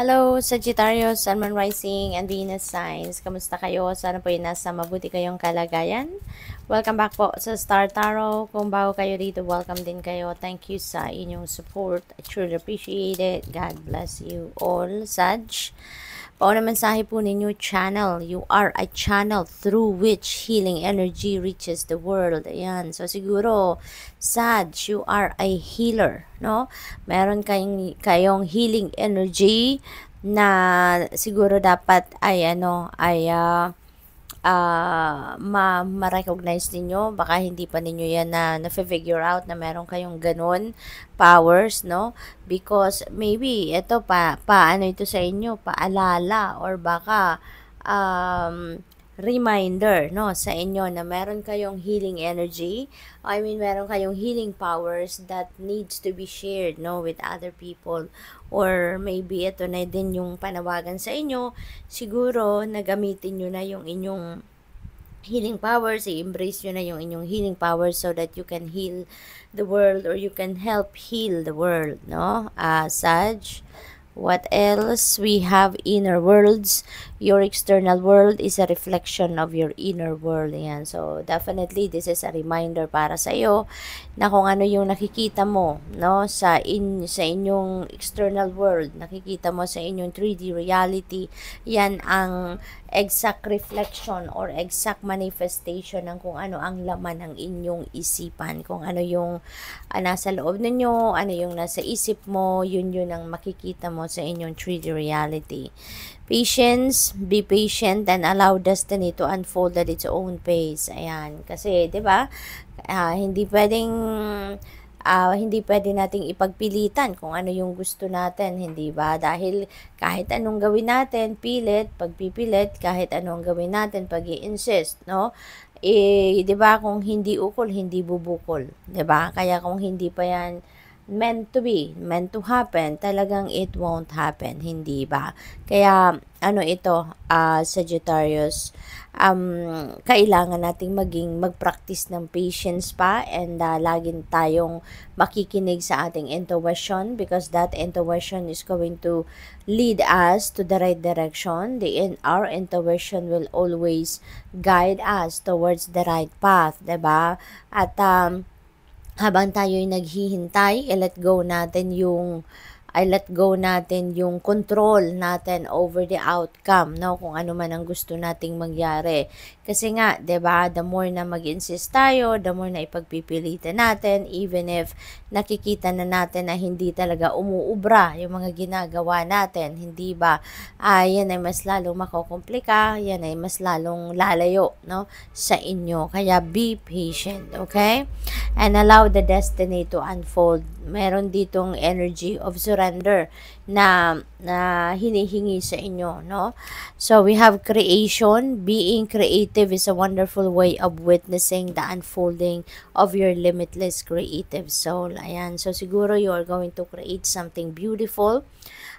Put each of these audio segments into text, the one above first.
Hello, Sagittarius, Sun, Moon, Rising, and Venus signs. Kamusta kayo? Sana po ay nasa mabuti kayong kalagayan. Welcome back po sa Star Tarot. Kung bago kayo dito, welcome din kayo. Thank you sa inyong support. I truly appreciate it. God bless you all, Sag. Pauna mensahe po ninyo, channel. You are a channel through which healing energy reaches the world. Ayan. So, siguro, Sag, you are a healer, no? Meron kayong healing energy na siguro dapat ay ma-recognize ninyo. Baka hindi pa ninyo yan na-figure out na meron kayong ganun powers, no? Because maybe ito paano ito sa inyo, paalala or baka reminder, no, sa inyo na meron kayong healing energy. Meron kayong healing powers that needs to be shared, no, with other people. Or maybe ito na din yung panawagan sa inyo, siguro nagamitin nyo na yung inyong healing powers, i-embrace nyo na yung inyong healing powers so that you can heal the world or you can help heal the world, no? Sag. What else? We have inner worlds. Your external world is a reflection of your inner world. Yan. So, definitely, this is a reminder para sa iyo na kung ano yung nakikita mo, no, sa inyong external world, nakikita mo sa inyong 3D reality, yan ang exact reflection or exact manifestation ng kung ano ang laman ng inyong isipan, kung ano yung nasa loob ninyo, ano yung nasa isip mo, yun ang makikita mo sa inyong 3D reality. Patience, be patient and allow destiny to unfold at its own pace. Ayan, kasi 'di ba? Hindi pwede nating ipagpilitan kung ano yung gusto natin, hindi ba? Dahil kahit anong gawin natin, pagpipilit, kahit anong gawin natin, pag-i-insist, no? 'Di ba, kung hindi ukol, hindi bubukol, 'di ba? Kaya kung hindi pa yan meant to be, meant to happen, talagang it won't happen, hindi ba? Kaya, Sagittarius, kailangan nating mag-practice ng patience pa and laging tayong makikinig sa ating intuition because that intuition is going to lead us to the right direction. Our intuition will always guide us towards the right path, 'di ba? At habang tayo'y naghihintay, I let go natin yung control natin over the outcome, no? Kung ano man ang gusto nating mangyari. Kasi nga, 'di ba, the more na mag-insist tayo, the more na ipagpipilitan natin, even if nakikita na natin na hindi talaga umuubra yung mga ginagawa natin, hindi ba? Yan ay mas lalong makokomplika, yan ay mas lalong lalayo, no, sa inyo. Kaya be patient, okay? And allow the destiny to unfold. Meron ditong energy of surrender na hinihingi sa inyo, no? So, we have creation. Being creative is a wonderful way of witnessing the unfolding of your limitless creative soul. Ayan. So, siguro you are going to create something beautiful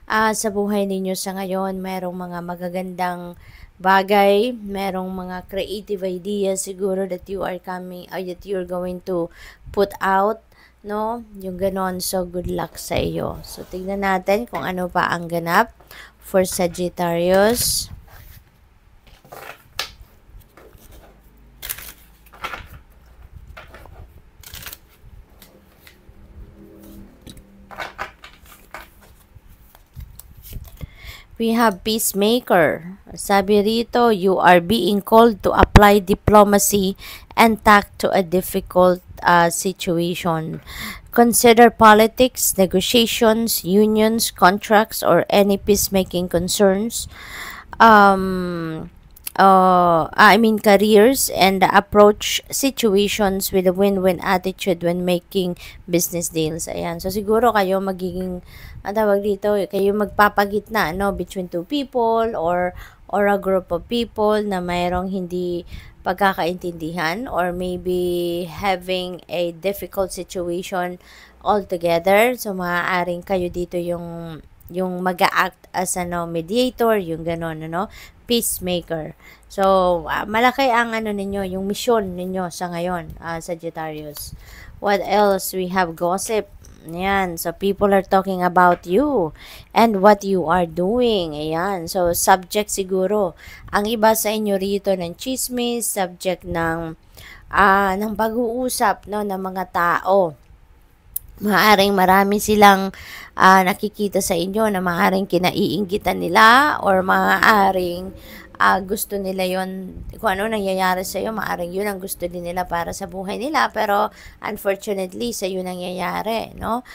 sa buhay ninyo sa ngayon. Merong mga magagandang bagay, merong mga creative ideas siguro that that you're going to put out, no? Yung ganon. So, good luck sa iyo. So, tignan natin kung ano pa ang ganap for Sagittarius. We have peacemaker. Sabi rito, you are being called to apply diplomacy and tact to a difficult situation. Consider politics, negotiations, unions, contracts, or any peacemaking concerns. Careers, and approach situations with a win-win attitude when making business deals. Ayan. So, siguro kayo magiging, kayo magpapagitna, no, between two people or a group of people na mayroong hindi pagkakaintindihan or maybe having a difficult situation altogether. So, maaaring kayo dito yung mag-a-act as mediator, yung gano'n, peacemaker. So, malaki ang ninyo, yung mission ninyo sa ngayon, Sagittarius. What else? We have gossip. Ayan. So, people are talking about you and what you are doing. Ayan. So, subject siguro. Ang iba sa inyo rito ng chismis, subject ng pag-uusap, no, ng mga tao. Maaring marami silang nakikita sa inyo na maaring kinaiinggitan nila or maaring gusto nila yon kung ano nangyayari sa iyo, maaring yun ang gusto din nila para sa buhay nila, pero unfortunately sa iyo nangyayari, no?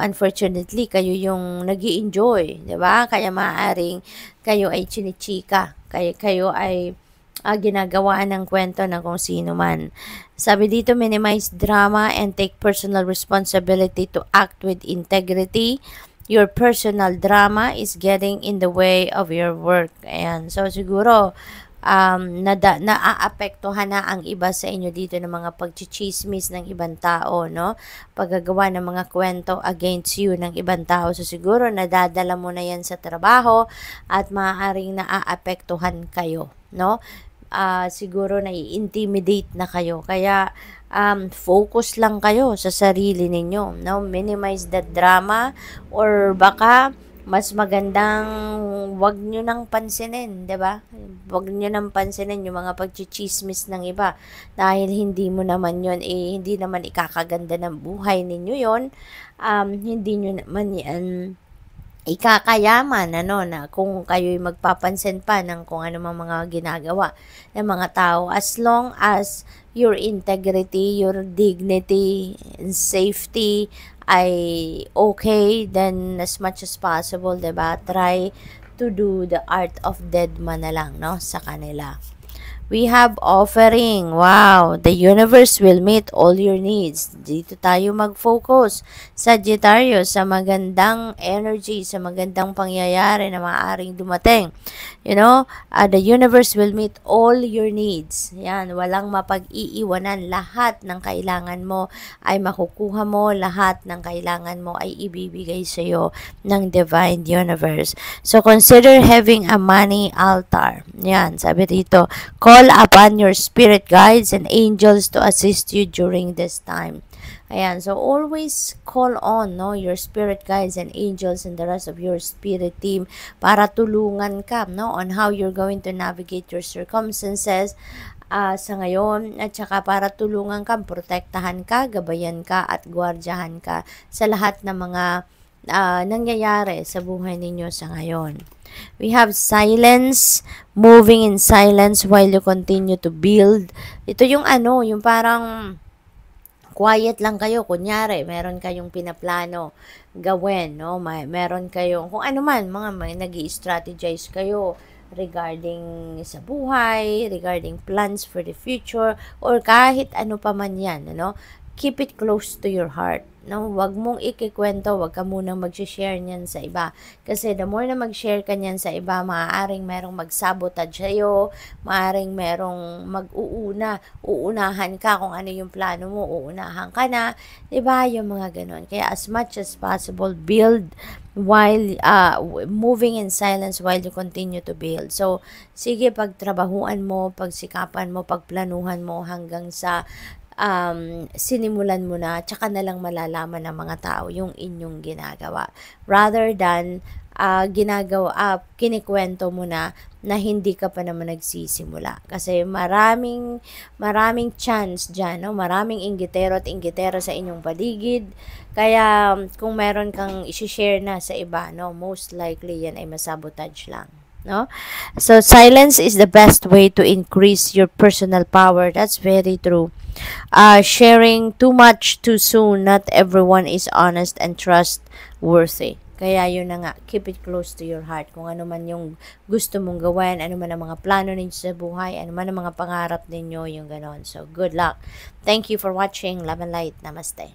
Unfortunately kayo yung nag-i-enjoy, 'di ba? Kaya maaring kayo ay chinichika, kayo ay ginagawaan ng kwento ng kung sino man. Sabi dito, minimize drama and take personal responsibility to act with integrity. Your personal drama is getting in the way of your work. Ayan. So, siguro, naaapektuhan na ang iba sa inyo dito ng mga pagchichismis ng ibang tao, no? Paggagawa ng mga kwento against you ng ibang tao. So, siguro, nadadala mo na yan sa trabaho at maaaring naaapektuhan kayo, no? Siguro nai-intimidate na kayo. Kaya, focus lang kayo sa sarili ninyo, no? Minimize the drama or baka mas magandang wag nyo nang pansinin, 'di ba? Wag nyo nang pansinin yung mga pagchichismis ng iba dahil hindi mo naman yon hindi naman ikakaganda ng buhay ninyo yon. Hindi nyo naman yan ikakayaman, ano, na kung kayo'y magpapansin pa ng kung ano mga ginagawa ng mga tao, as long as your integrity, your dignity, and safety ay okay, then as much as possible, 'di ba? Try to do the art of dead man na lang, no, sa kanila. We have offering. Wow, the universe will meet all your needs. Dito tayo mag-focus, Sagittarius, sa magandang energy, sa magandang pangyayari na maaaring dumating. You know, the universe will meet all your needs. Yan, walang mapag-iiwanan. Lahat ng kailangan mo ay makukuha mo. Lahat ng kailangan mo ay ibibigay sa iyo ng Divine Universe. So, consider having a money altar. Yan, sabi dito, call upon your spirit guides and angels to assist you during this time. Ayan, so always call on, no, your spirit guides and angels and the rest of your spirit team para tulungan ka, no, on how you're going to navigate your circumstances sa ngayon, at saka para tulungan ka, protektahan ka, gabayan ka at gwardiyahan ka sa lahat ng mga nangyayari sa buhay ninyo sa ngayon. We have silence, moving in silence while you continue to build. Ito yung yung parang quiet lang kayo. Kunyari, meron kayong pinaplano gawin, no? Meron kayong, kung ano man, nag-i-strategize kayo regarding sa buhay, regarding plans for the future, or kahit ano pa man yan, ano? Keep it close to your heart. No, wag mong ikikwento, wag ka munang mag-share niyan sa iba. Kasi the more na mag-share ka niyan sa iba, maaaring merong mag-sabotage sa'yo, maaaring merong uunahan ka kung ano yung plano mo, uunahan ka na, 'di ba? Yung mga ganun. Kaya as much as possible, build while moving in silence while you continue to build. So, sige, pagtrabahuan mo, pagsikapan mo, pagplanuhan mo hanggang sa sinimulan mo na, tsaka na lang malalaman ng mga tao yung inyong ginagawa. Rather than kinikwento mo na hindi ka pa naman nagsisimula. Kasi maraming chance dyan, no? Maraming inggitero at inggitera sa inyong paligid. Kaya kung meron kang i-share na sa iba, no, most likely yan ay masabotage lang. No? So, silence is the best way to increase your personal power. That's very true. Sharing too much too soon, not everyone is honest and trustworthy. Kaya yun na nga, keep it close to your heart. Kung ano man yung gusto mong gawin, ano man ang mga plano ninyo sa buhay, ano man ang mga pangarap ninyo, yung ganon. So, good luck. Thank you for watching. Love and light. Namaste.